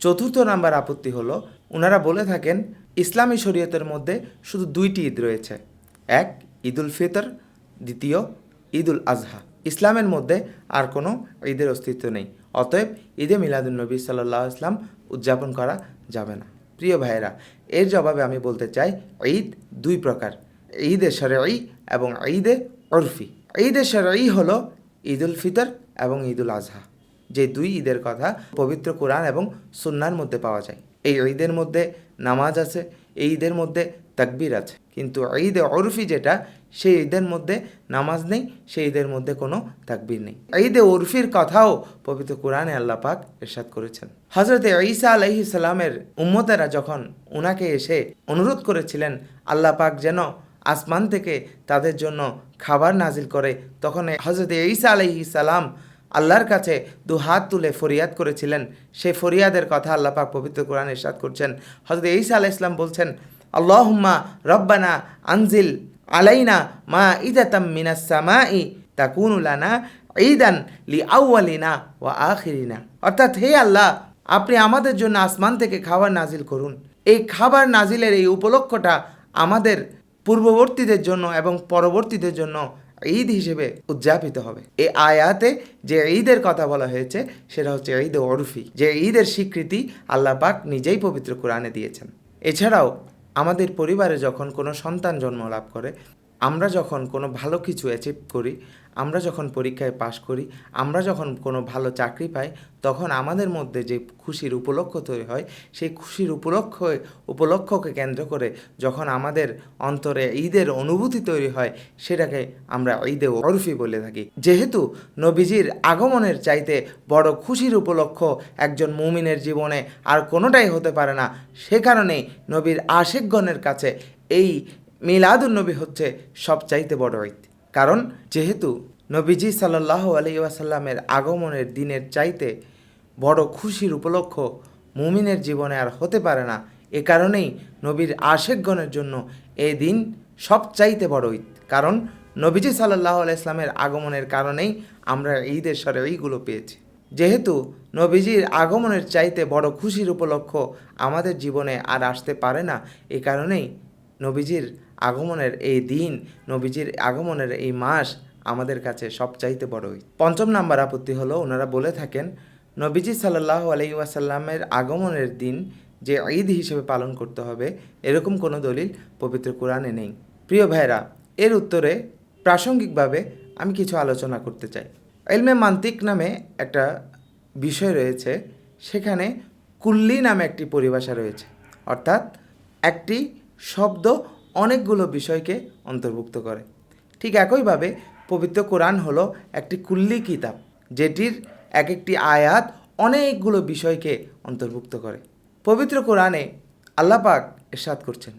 চতুর্থ নাম্বার আপত্তি হলো, ওনারা বলে থাকেন ইসলামী শরীয়তের মধ্যে শুধু 2টি ঈদ রয়েছে, এক ঈদুল ফিতর, দ্বিতীয় ঈদুল আজহা। ইসলামের মধ্যে আর কোনো ঈদের অস্তিত্ব নেই, অতএব ঈদে মিলাদুন্নবী সাল্লাল্লাহু আলাইহি ওয়াসাল্লাম উদযাপন করা যাবে না। প্রিয় ভাইয়েরা, এর জবাবে আমি বলতে চাই ঈদ 2 প্রকার, ঈদে শরঈ এবং ঈদে উরফি। ঈদে শরঈ হলো ঈদুল ফিতর এবং ঈদুল আজহা, যে 2 ঈদের কথা পবিত্র কোরআন এবং সুন্নাহর মধ্যে পাওয়া যায়। এই ঈদের মধ্যে নামাজ আছে, এই ঈদের মধ্যে তাকবীর আছে, কিন্তু ঈদে উরফি যেটা, সেই ঈদের মধ্যে নামাজ নেই, সেই ঈদের মধ্যে কোনো তাকবীর নেই। ঈদে উরফির কথাও পবিত্র কোরআনে আল্লাহ পাক ইরশাদ করেছেন। হযরত ঈসা আলাইহিস সালামের উম্মতেরা যখন ওনাকে এসে অনুরোধ করেছিলেন আল্লাহ পাক যেন আসমান থেকে তাদের জন্য খাবার নাজিল করে, তখন হযরত ঈসা আলাইহিস সালাম আল্লাহর কাছে 2 হাত তুলে ফরিয়াদ করেছিলেন। সেই ফরিয়াদের কথা আল্লাহ পাক পবিত্র কোরআনে ইরশাদ করছেন। হযরত ঈসা আলাইহিস সালাম বলছেন, আল্লাহুম্মা রব্বানা আনজিল আলাইনা মাইদাতাম মিনাস সামাই তাকুনু লানা ঈদান লিআউয়ালিনা ওয়া আখিরিনা। অর্থাৎ, হে আল্লাহ, আপনি আমাদের জন্য আসমান থেকে খাবার নাজিল করুন। এই খাবার নাজিলের এই উপলক্ষটা আমাদের পূর্ববর্তীদের জন্য এবং পরবর্তীদের জন্য ঈদ হিসেবে উদযাপিত হবে। এই আয়াতে যে ঈদের কথা বলা হয়েছে সেটা হচ্ছে ঈদে উরফি, যে ঈদের স্বীকৃতি আল্লাহ পাক নিজেই পবিত্র কোরআনে দিয়েছেন। এছাড়াও আমাদের পরিবারে যখন কোনো সন্তান জন্ম লাভ করে, আমরা যখন কোনো ভালো কিছু অ্যাচিভ করি, আমরা যখন পরীক্ষায় পাশ করি, আমরা যখন কোনো ভালো চাকরি পাই, তখন আমাদের মধ্যে যে খুশির উপলক্ষ তৈরি হয়, সেই খুশির উপলক্ষকে কেন্দ্র করে যখন আমাদের অন্তরে ঈদের অনুভূতি তৈরি হয়, সেটাকে আমরা ঈদে উরফি বলে থাকি। যেহেতু নবীজির আগমনের চাইতে বড় খুশির উপলক্ষ একজন মুমিনের জীবনে আর কোনোটাই হতে পারে না, সে কারণেই নবীর আশিকগণের কাছে এই মিলাদুন্নবী হচ্ছে সবচাইতে বড় ঈদ। কারণ যেহেতু নবীজি সাল্লাল্লাহু আলাইহি ওয়াসাল্লামের আগমনের দিনের চাইতে বড় খুশির উপলক্ষ মুমিনের জীবনে আর হতে পারে না, এ কারণেই নবীর আশিকগণের জন্য এই দিন সবচাইতে বড় ঈদ। কারণ নবীজি সাল্লাল্লাহু আলাইহি ওয়াসাল্লামের আগমনের কারণেই আমরা ঈদের শরঈগুলো পেয়েছি। যেহেতু নবীজির আগমনের চাইতে বড় খুশির উপলক্ষ আমাদের জীবনে আর আসতে পারে না, এ কারণেই নবীজির আগমনের এই দিন, নবীজির আগমনের এই মাস আমাদের কাছে সবচাইতে বড় ঈদ। 5ম নাম্বার আপত্তি হলো, ওনারা বলে থাকেন নবীজি সাল্লাল্লাহু আলাইহি ওয়াসাল্লামের আগমনের দিন যে ঈদ হিসেবে পালন করতে হবে, এরকম কোনো দলিল পবিত্র কোরআনে নেই। প্রিয় ভাইরা, এর উত্তরে প্রাসঙ্গিকভাবে আমি কিছু আলোচনা করতে চাই। ইলমে মান্তিক নামে একটা বিষয় রয়েছে, সেখানে কুল্লি নামে একটি পরিভাষা রয়েছে, অর্থাৎ একটি শব্দ অনেকগুলো বিষয়কে অন্তর্ভুক্ত করে। ঠিক একইভাবে পবিত্র কোরআন হলো একটি কুল্লি কিতাব, যেটির এক একটি আয়াত অনেকগুলো বিষয়কে অন্তর্ভুক্ত করে। পবিত্র কোরআনে আল্লাহ পাক ইরশাদ করছেন,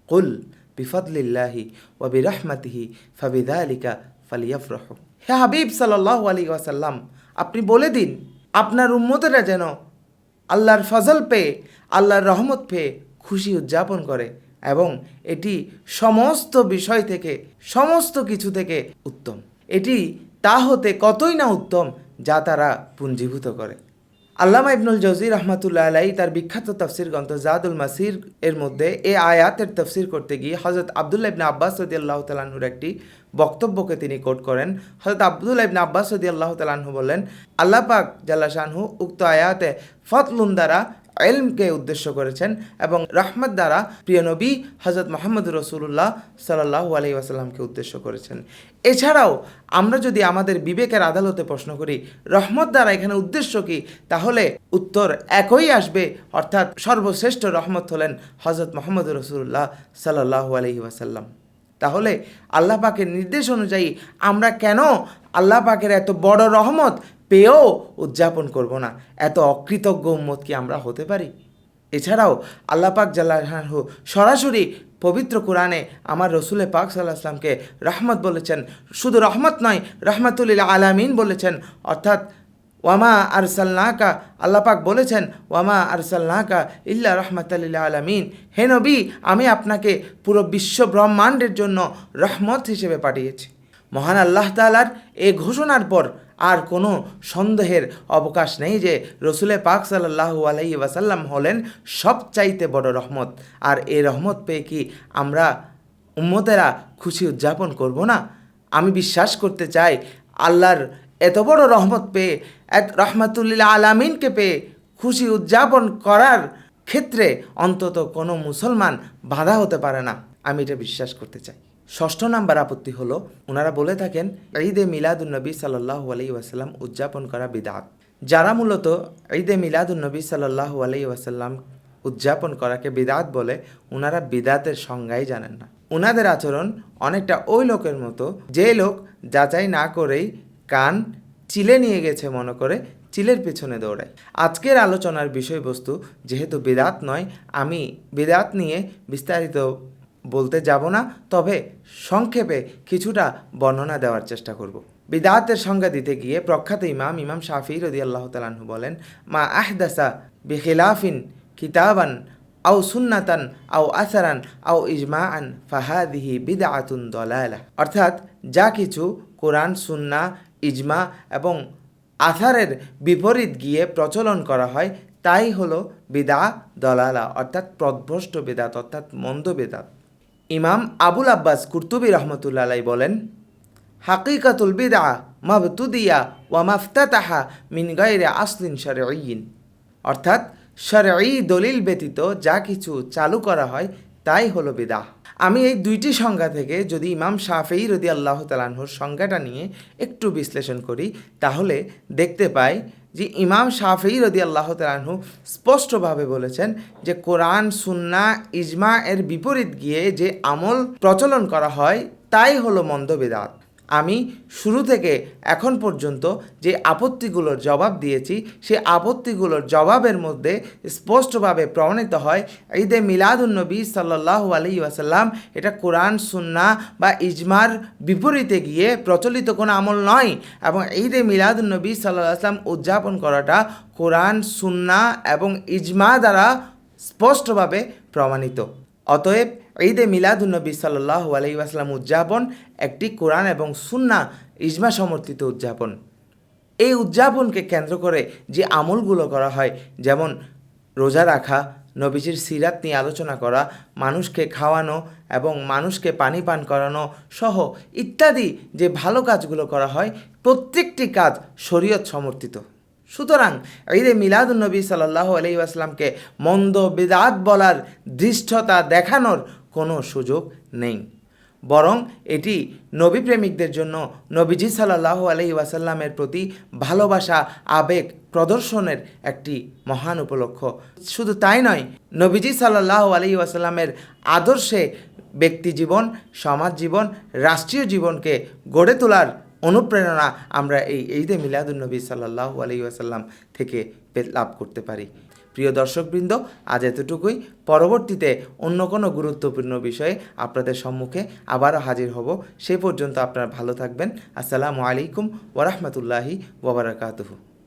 কুল বিফাদলিল্লাহি ওয়া বিরহমাতিহি ফাবিযালিকা ফালিয়াফরাহু। হে হাবিব সাল্লাল্লাহু আলাইহি ওয়াসাল্লাম, আপনি বলে দিন আপনার উম্মতেরা যেন আল্লাহর ফজল পেয়ে, আল্লাহর রহমত পেয়ে খুশি উদযাপন করে, এবং এটি সমস্ত বিষয় থেকে, সমস্ত কিছু থেকে উত্তম। এটি তা হতে কতই না উত্তম যা তারা পুঞ্জীভূত করে। আল্লামা ইবনুল জৌজি রহমাতুল্লাহ আলাইহি তার বিখ্যাত তাফসির গ্রন্থ জাদুল মাসির এর মধ্যে এই আয়াতের তাফসির করতে গিয়ে হযরত আব্দুল্লাহ ইবনে আব্বাস রাদিয়াল্লাহু তাআলা আনহুর একটি বক্তব্যকে তিনি কোট করেন। হযরত আব্দুল্লাহ ইবনে আব্বাস রাদিয়াল্লাহু তাআলা আনহু বলেন, আল্লাহ পাক জাল্লা শানহু উক্ত আয়াতে ফতলুন দ্বারা ইলমকে উদ্দেশ্য করেছেন এবং রহমত দ্বারা প্রিয় নবী হযরত মুহাম্মদ রাসূলুল্লাহ সাল্লাল্লাহু আলাইহি ওয়াসাল্লামকে উদ্দেশ্য করেছেন। এছাড়াও আমরা যদি আমাদের বিবেকের আদালতে প্রশ্ন করি রহমত দ্বারা এখানে উদ্দেশ্য কি, তাহলে উত্তর একই আসবে, অর্থাৎ সর্বশ্রেষ্ঠ রহমত হলেন হযরত মুহাম্মদ রাসূলুল্লাহ সাল্লাল্লাহু আলাইহি ওয়াসাল্লাম। তাহলে আল্লাহ পাকের নির্দেশ অনুযায়ী আমরা কেন আল্লাহ পাকের এত বড় রহমত পেয়েও উদযাপন করব না? এত অকৃতজ্ঞ উম্মত কি আমরা হতে পারি? এছাড়াও আল্লাহ পাক জাল্লাহু সরাসরি পবিত্র কোরআনে আমার রসুলে পাক সাল্লাল্লাহু আলাইহি ওয়াসাল্লামকে রহমত বলেছেন। শুধু রহমত নয়, রহমাতুল আলামিন বলেছেন, অর্থাৎ ওয়ামা আরসালনাকা, আল্লাহ পাক বলেছেন ওয়ামা আরসালনাকা ইল্লা রাহমাতাল লিল আলামিন, হে নবী, আমি আপনাকে পুরো বিশ্ব ব্রহ্মাণ্ডের জন্য রহমত হিসেবে পাঠিয়েছি। মহান আল্লাহ তাআলার এই ঘোষণার পর আর কোনো সন্দেহের অবকাশ নেই যে রসুলে পাক সাল্লাল্লাহু আলাইহি ওয়াসাল্লাম হলেন সবচাইতে বড় রহমত। আর এই রহমত পেয়ে কি আমরা উম্মতেরা খুশি উদযাপন করব না? আমি বিশ্বাস করতে চাই আল্লাহর এত বড় রহমত পেয়ে, এক রহমাতুল্লিল আলামিনকে পেয়ে খুশি উদযাপন করার ক্ষেত্রে অন্তত কোনো মুসলমান বাধা হতে পারে না, আমি এটা বিশ্বাস করতে চাই। 6 নাম্বার আপত্তি হলো, ওনারা বলে থাকেন ঈদে মিলাদুন্নবী সাল্লাল্লাহু আলাইহি ওয়াসাল্লাম উদযাপন করা বিদআত। যারা মূলত ঈদে মিলাদুন্নবী সাল্লাল্লাহু আলাইহি ওয়াসাল্লাম উদযাপন করাকে বিদআত বলে, ওনারা বিদআতের সংজ্ঞাই জানেন না। ওনাদের আচরণ অনেকটা ওই লোকের মতো যে লোক যাচাই না করেই কান চিলে নিয়ে গেছে মনে করে চিলের পেছনে দৌড়ায়। আজকের আলোচনার বিষয়বস্তু যেহেতু বিদআত নয়, আমি বিদআত নিয়ে বিস্তারিত বলতে যাব না, তবে সংক্ষেপে কিছুটা বর্ণনা দেওয়ার চেষ্টা করব। বিদআতের সংজ্ঞা দিতে গিয়ে প্রখ্যাত ইমাম শাফিঈ রাদিয়াল্লাহু তাআলা আনহু বলেন, মা আহদাসা বিখিলাফিন কিতাবান আও সুন্নাতান আও আসারান আও ইজমাআন ফাহাদিহি বিদআতুন দালালা। অর্থাৎ যা কিছু কোরআন, সুন্নাহ, ইজমা এবং আসারের বিপরীত গিয়ে প্রচলন করা হয় তাই হলো বিদআ দলালা, অর্থাৎ পথভ্রষ্ট বিদআত, অর্থাৎ মন্দ বিদআত। ইমাম আবুল আব্বাস কুরতুবী রাহমাতুল্লাহ আলাইহি বলেন, হাকিকাতুল বিদআ মাবতুদিয়া ওয়া মাফতাতাহা মিন গায়রি আসলিন শারঈয়্যিন। অর্থাৎ শারঈ দলিল ব্যতীত যা কিছু চালু করা হয় তাই হলো বিদআহ। আমি এই দুইটি সংজ্ঞা থেকে যদি ইমাম শাফিঈ রাদিয়াল্লাহু তাআলা আনহুর সংজ্ঞাটা নিয়ে একটু বিশ্লেষণ করি, তাহলে দেখতে পাই যে ইমাম শাফিঈ রাদিয়াল্লাহু তাআলা আনহু স্পষ্টভাবে বলেছেন যে কোরআন, সুন্নাহ, ইজমা এর বিপরীত গিয়ে যে আমল প্রচলন করা হয় তাই হলো মন্দ বিদআত। আমি শুরু থেকে এখন পর্যন্ত যে আপত্তিগুলোর জবাব দিয়েছি, সেই আপত্তিগুলোর জবাবের মধ্যে স্পষ্টভাবে প্রমাণিত হয় ঈদে মিলাদুন্নবী সাল্লাল্লাহু আলাইহি ওয়াসাল্লাম এটা কোরআন, সুন্নাহ বা ইজমার বিপরীতে গিয়ে প্রচলিত কোনো আমল নয়, এবং ঈদে মিলাদুন্নবী সাল্লাল্লাহু আলাইহি ওয়াসাল্লাম উদযাপন করাটা কোরআন, সুন্নাহ এবং ইজমা দ্বারা স্পষ্টভাবে প্রমাণিত। অতএব ঈদে মিলাদুন্নবী সাল্লাল্লাহু আলাইহি ওয়াসাল্লাম উদযাপন একটি কোরআন এবং সুন্নাহ ইজমা সমর্থিত উদযাপন। এই উদযাপনকে কেন্দ্র করে যে আমলগুলো করা হয়, যেমন রোজা রাখা, নবীজির সিরাত নিয়ে আলোচনা করা, মানুষকে খাওয়ানো এবং মানুষকে পানি পান করানো সহ ইত্যাদি যে ভালো কাজগুলো করা হয়, প্রত্যেকটি কাজ শরীয়ত সমর্থিত। সুতরাং ঈদে মিলাদুন্নবী সাল্লাল্লাহু আলাইহি ওয়াসাল্লামকে মন্দ বিদআত বলার ধৃষ্টতা দেখানোর কোনো সুযোগ নেই, বরং এটি নবী প্রেমিকদের জন্য নবীজি সাল্লাল্লাহু আলাইহি ওয়াসাল্লামের প্রতি ভালোবাসা, আবেগ প্রদর্শনের একটি মহান উপলক্ষ। শুধু তাই নয়, নবীজি সাল্লাল্লাহু আলাইহি ওয়াসাল্লামের আদর্শে ব্যক্তি জীবন, সমাজ জীবন, রাষ্ট্রীয় জীবনকে গড়ে তোলার অনুপ্রেরণা আমরা এই ঈদে মিলাদুন্নবী সাল্লাল্লাহু আলাইহি ওয়াসাল্লাম থেকে লাভ করতে পারি। প্রিয় দর্শকবৃন্দ, আজ এতটুকুই। পরবর্তীতে অন্য কোনো গুরুত্বপূর্ণ বিষয়ে আপনাদের সম্মুখে আবারও হাজির হব। সে পর্যন্ত আপনারা ভালো থাকবেন। আসসালামু আলাইকুম ওয়া রাহমাতুল্লাহি ওয়া বারাকাতুহু।